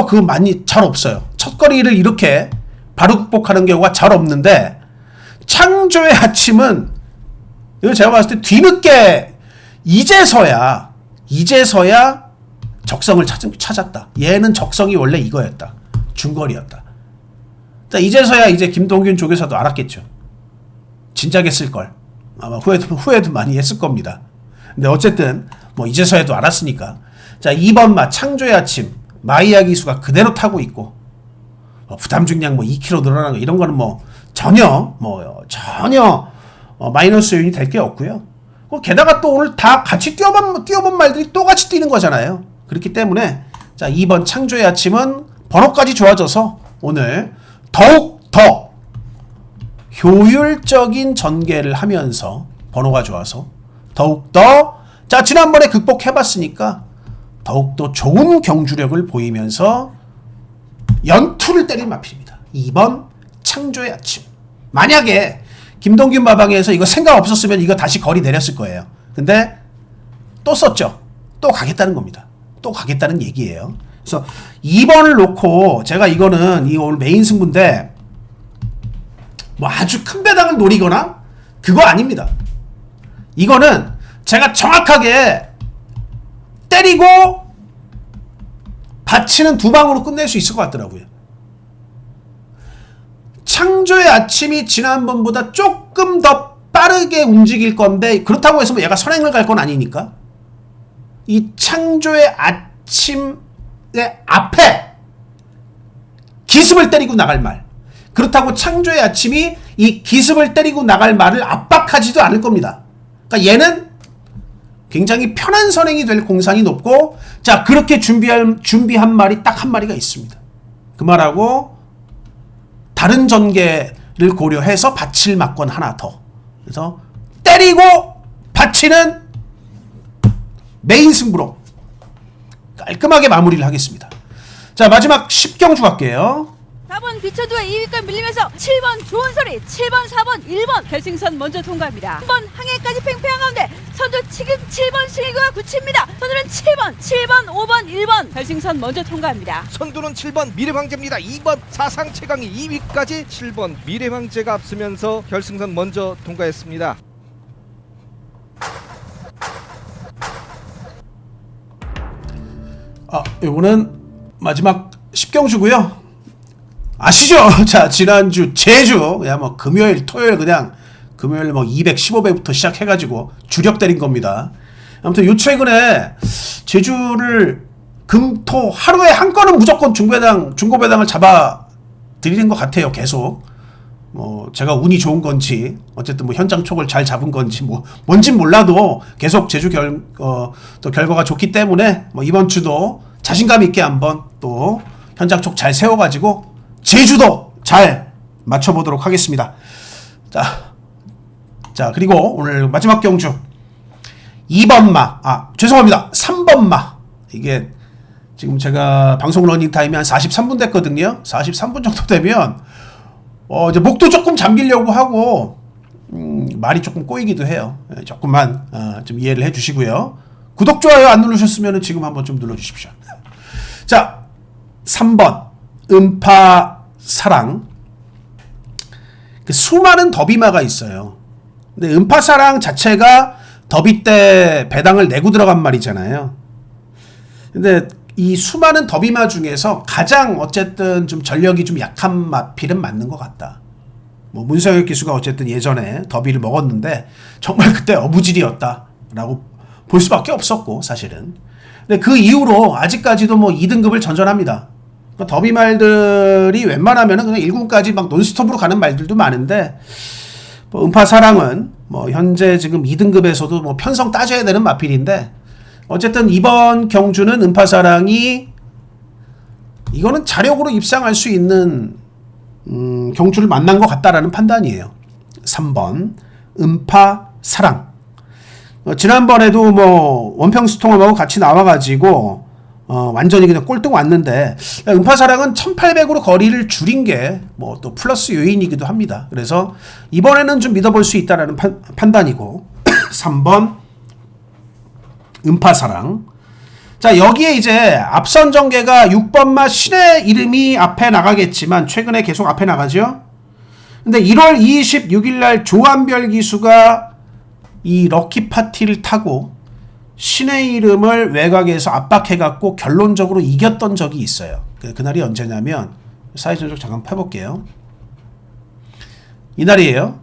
S1: 그거 많이 잘 없어요. 첫거리를 이렇게 바로 극복하는 경우가 잘 없는데, 창조의 아침은 이거 제가 봤을 때 뒤늦게 이제서야 적성을 찾았다. 얘는 적성이 원래 이거였다. 중거리였다. 이제서야 이제 김동균 조교사도 알았겠죠. 진작에 쓸걸. 아마 후회도 많이 했을 겁니다. 근데 어쨌든 뭐 이제서야도 알았으니까. 자, 2번 마 창조의 아침 마이야 기수가 그대로 타고 있고, 부담 중량 뭐 2kg 늘어나는 거 이런 거는 뭐 전혀 마이너스 요인이 될 게 없고요. 게다가 또 오늘 다 같이 뛰어본 말들이 또 같이 뛰는 거잖아요. 그렇기 때문에 자, 2번 창조의 아침은 번호까지 좋아져서 오늘 더욱 더 효율적인 전개를 하면서 번호가 좋아서 더욱더 자, 지난번에 극복해봤으니까 더욱더 좋은 경주력을 보이면서 연투를 때릴 마필입니다. 2번 창조의 아침. 만약에 김동균 마방에서 이거 생각 없었으면 이거 다시 거리 내렸을 거예요. 근데 또 썼죠. 또 가겠다는 겁니다. 또 가겠다는 얘기예요. 그래서 2번을 놓고 제가 이거는 이 오늘 메인 승부인데 뭐 아주 큰 배당을 노리거나 그거 아닙니다. 이거는 제가 정확하게 때리고 받치는 두 방으로 끝낼 수 있을 것 같더라고요. 창조의 아침이 지난번보다 조금 더 빠르게 움직일 건데, 그렇다고 해서 뭐 얘가 선행을 갈 건 아니니까 이 창조의 아침의 앞에 기습을 때리고 나갈 말, 그렇다고 창조의 아침이 이 기습을 때리고 나갈 말을 압박하지도 않을 겁니다. 그러니까 얘는 굉장히 편한 선행이 될 공산이 높고, 자, 그렇게 준비한 말이 딱 한 마리가 있습니다. 그 말하고 다른 전개를 고려해서 받칠 막권 하나 더. 그래서 때리고 받치는 메인 승부로 깔끔하게 마무리를 하겠습니다. 자, 마지막 10경주 갈게요.
S5: 4번 비천도의 2위권 밀리면서 7번 좋은 소리, 7번, 4번, 1번 결승선 먼저 통과합니다. 3번 항해까지 팽팽한 가운데 선두 지금 7번 승희구가 굳힙니다. 선두는 7번, 5번, 1번 결승선 먼저 통과합니다.
S6: 선두는 7번 미래방제입니다. 2번 사상 최강이 2위까지 7번 미래방제가 앞서면서 결승선 먼저 통과했습니다.
S1: 요거는 마지막 10경주고요. 아시죠? 자, 지난주 제주 그냥 뭐 금요일 토요일 그냥 금요일 뭐 215배부터 시작해가지고 주력 때린 겁니다. 아무튼 요 최근에 제주를 금토 하루에 한 건은 무조건 중고배당을 잡아 드리는 것 같아요. 계속 뭐 제가 운이 좋은 건지 어쨌든 뭐 현장 촉을 잘 잡은 건지 뭐 뭔진 몰라도 계속 제주 또 결과가 좋기 때문에 뭐 이번 주도 자신감 있게 한번 또 현장 촉 잘 세워가지고 제주도 잘 맞춰보도록 하겠습니다. 자, 그리고 오늘 마지막 경주 2번 마, 죄송합니다. 3번 마. 이게 지금 제가 방송 러닝 타임이 한 43분 됐거든요. 43분 정도 되면 이제 목도 조금 잠기려고 하고 말이 조금 꼬이기도 해요. 조금만 좀 이해를 해주시고요. 구독, 좋아요 안 누르셨으면 지금 한번 좀 눌러주십시오. 자, 3번 음파 사랑. 수많은 더비마가 있어요. 근데 음파 사랑 자체가 더비 때 배당을 내고 들어간 말이잖아요. 근데 이 수많은 더비마 중에서 가장 어쨌든 좀 전력이 좀 약한 마필은 맞는 것 같다. 뭐 문성혁 기수가 어쨌든 예전에 더비를 먹었는데 정말 그때 어부질이었다라고 볼 수밖에 없었고 사실은. 근데 그 이후로 아직까지도 뭐 2등급을 전전합니다. 그러니까 더비 말들이 웬만하면은 그냥 1군까지 막 논스톱으로 가는 말들도 많은데, 뭐 음파 사랑은 뭐 현재 지금 2등급에서도 뭐 편성 따져야 되는 마필인데, 어쨌든 이번 경주는 음파 사랑이 이거는 자력으로 입상할 수 있는 경주를 만난 것 같다라는 판단이에요. 3번 음파 사랑. 지난번에도 뭐 원평스통하고 같이 나와가지고 완전히 그냥 꼴등 왔는데 음파 사랑은 1800으로 거리를 줄인 게 뭐 또 플러스 요인이기도 합니다. 그래서 이번에는 좀 믿어볼 수 있다라는 판단이고 3번 음파 사랑. 자, 여기에 이제 앞선 전개가 6번마 신의 이름이 앞에 나가겠지만 최근에 계속 앞에 나가죠. 근데 1월 26일 날 조한별 기수가 이 럭키 파티를 타고 신의 이름을 외곽에서 압박해갖고 결론적으로 이겼던 적이 있어요. 그날이 언제냐면 사이즈 좀 잠깐 펴볼게요. 이날이에요.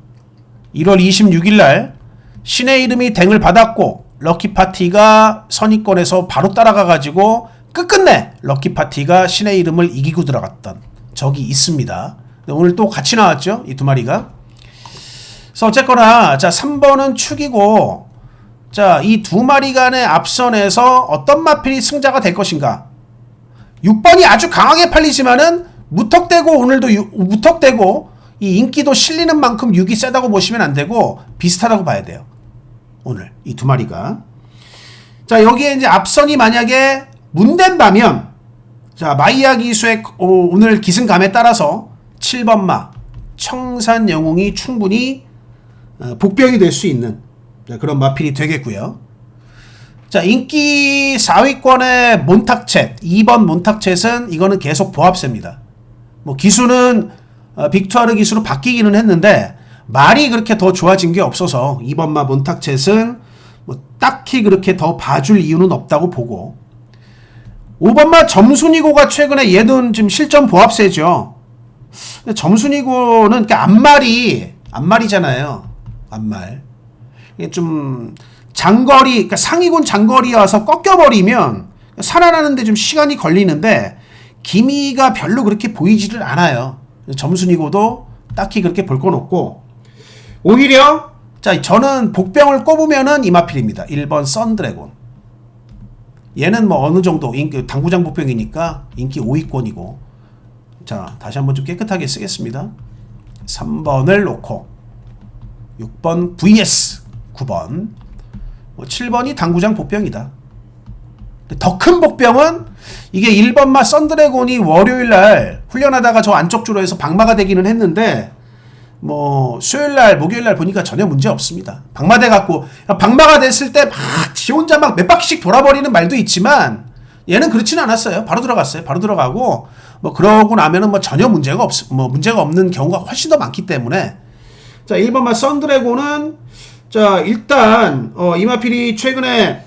S1: 1월 26일 날 신의 이름이 댕을 받았고 럭키 파티가 선입권에서 바로 따라가가지고 끝끝내 럭키 파티가 신의 이름을 이기고 들어갔던 적이 있습니다. 오늘 또 같이 나왔죠, 이 두 마리가. 그래서 어쨌거나 자 3번은 축이고, 자 이 두 마리 간의 앞선에서 어떤 마필이 승자가 될 것인가. 6번이 아주 강하게 팔리지만은 무턱대고 오늘도 무턱대고 이 인기도 실리는 만큼 6이 세다고 보시면 안 되고 비슷하다고 봐야 돼요. 오늘 이 두 마리가. 자 여기에 이제 앞선이 만약에 문된다면, 자 마이야 기수의 오늘 기승감에 따라서 7번마 청산 영웅이 충분히 복병이 될 수 있는 그런 마필이 되겠고요. 자 인기 4위권의 몬탁챗 2번 몬탁챗은 이거는 계속 보합세입니다. 뭐 기수는 빅투아르 기수로 바뀌기는 했는데 말이 그렇게 더 좋아진 게 없어서 2번마 몬탁챗은 뭐 딱히 그렇게 더 봐줄 이유는 없다고 보고, 5번마 점순이고가 최근에 얘는 지금 실전 보합세죠. 근데 점순이고는 그러니까 앞말이잖아요. 앞말. 이게 좀 장거리, 그러니까 상위군 장거리에 와서 꺾여버리면 살아나는데 좀 시간이 걸리는데 기미가 별로 그렇게 보이지를 않아요. 점순이고도 딱히 그렇게 볼 건 없고, 오히려 자 저는 복병을 꼽으면은 이마필입니다. 1번 썬드래곤. 얘는 뭐 어느 정도 당구장 복병이니까 인기 5위권이고, 자 다시 한번 좀 깨끗하게 쓰겠습니다. 3번을 놓고 6번 vs 9번, 뭐 7번이 당구장 복병이다. 더 큰 복병은 이게 1번마 썬드래곤이 월요일날 훈련하다가 저 안쪽 주로에서 방마가 되기는 했는데 뭐 수요일날 목요일날 보니까 전혀 문제 없습니다. 방마돼 갖고 방마가 됐을 때 막 지 혼자 막 몇 바퀴씩 돌아버리는 말도 있지만 얘는 그렇지는 않았어요. 바로 들어갔어요. 바로 들어가고 뭐 그러고 나면은 뭐 전혀 문제가 없는 경우가 훨씬 더 많기 때문에, 자 1번마 썬드래곤은 자 일단 이마필이 최근에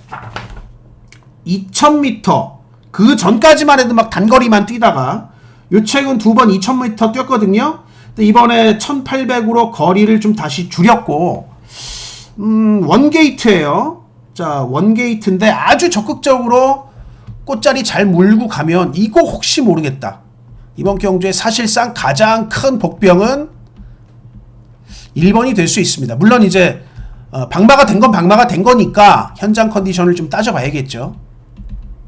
S1: 2000m 그 전까지만 해도 막 단거리만 뛰다가 요 최근 두 번 2000m 뛰었거든요. 근데 이번에 1800으로 거리를 좀 다시 줄였고, 원게이트예요. 자 원게이트인데 아주 적극적으로 꽃자리 잘 물고 가면 이거 혹시 모르겠다. 이번 경주에 사실상 가장 큰 복병은 1번이 될 수 있습니다. 물론 이제 방마가 된 건 방마가 된 거니까 현장 컨디션을 좀 따져봐야겠죠.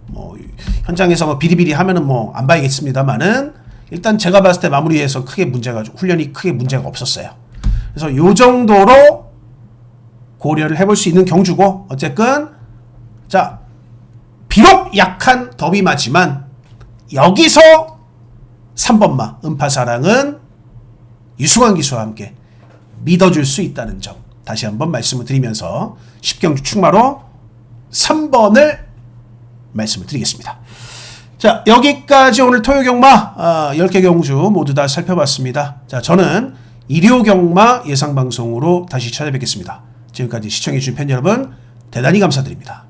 S1: 뭐 현장에서 뭐 비리비리 하면은 뭐 안 봐야겠습니다만은 일단 제가 봤을 때 마무리해서 훈련이 크게 문제가 없었어요. 그래서 요 정도로 고려를 해볼 수 있는 경주고, 어쨌든 자 비록 약한 더비마지만 여기서 3번마 음파사랑은 유승환 기수와 함께 믿어줄 수 있다는 점 다시 한번 말씀을 드리면서 10경주 축마로 3번을 말씀을 드리겠습니다. 자 여기까지 오늘 토요경마 10개 경주 모두 다 살펴봤습니다. 자 저는 일요경마 예상방송으로 다시 찾아뵙겠습니다. 지금까지 시청해주신 팬 여러분 대단히 감사드립니다.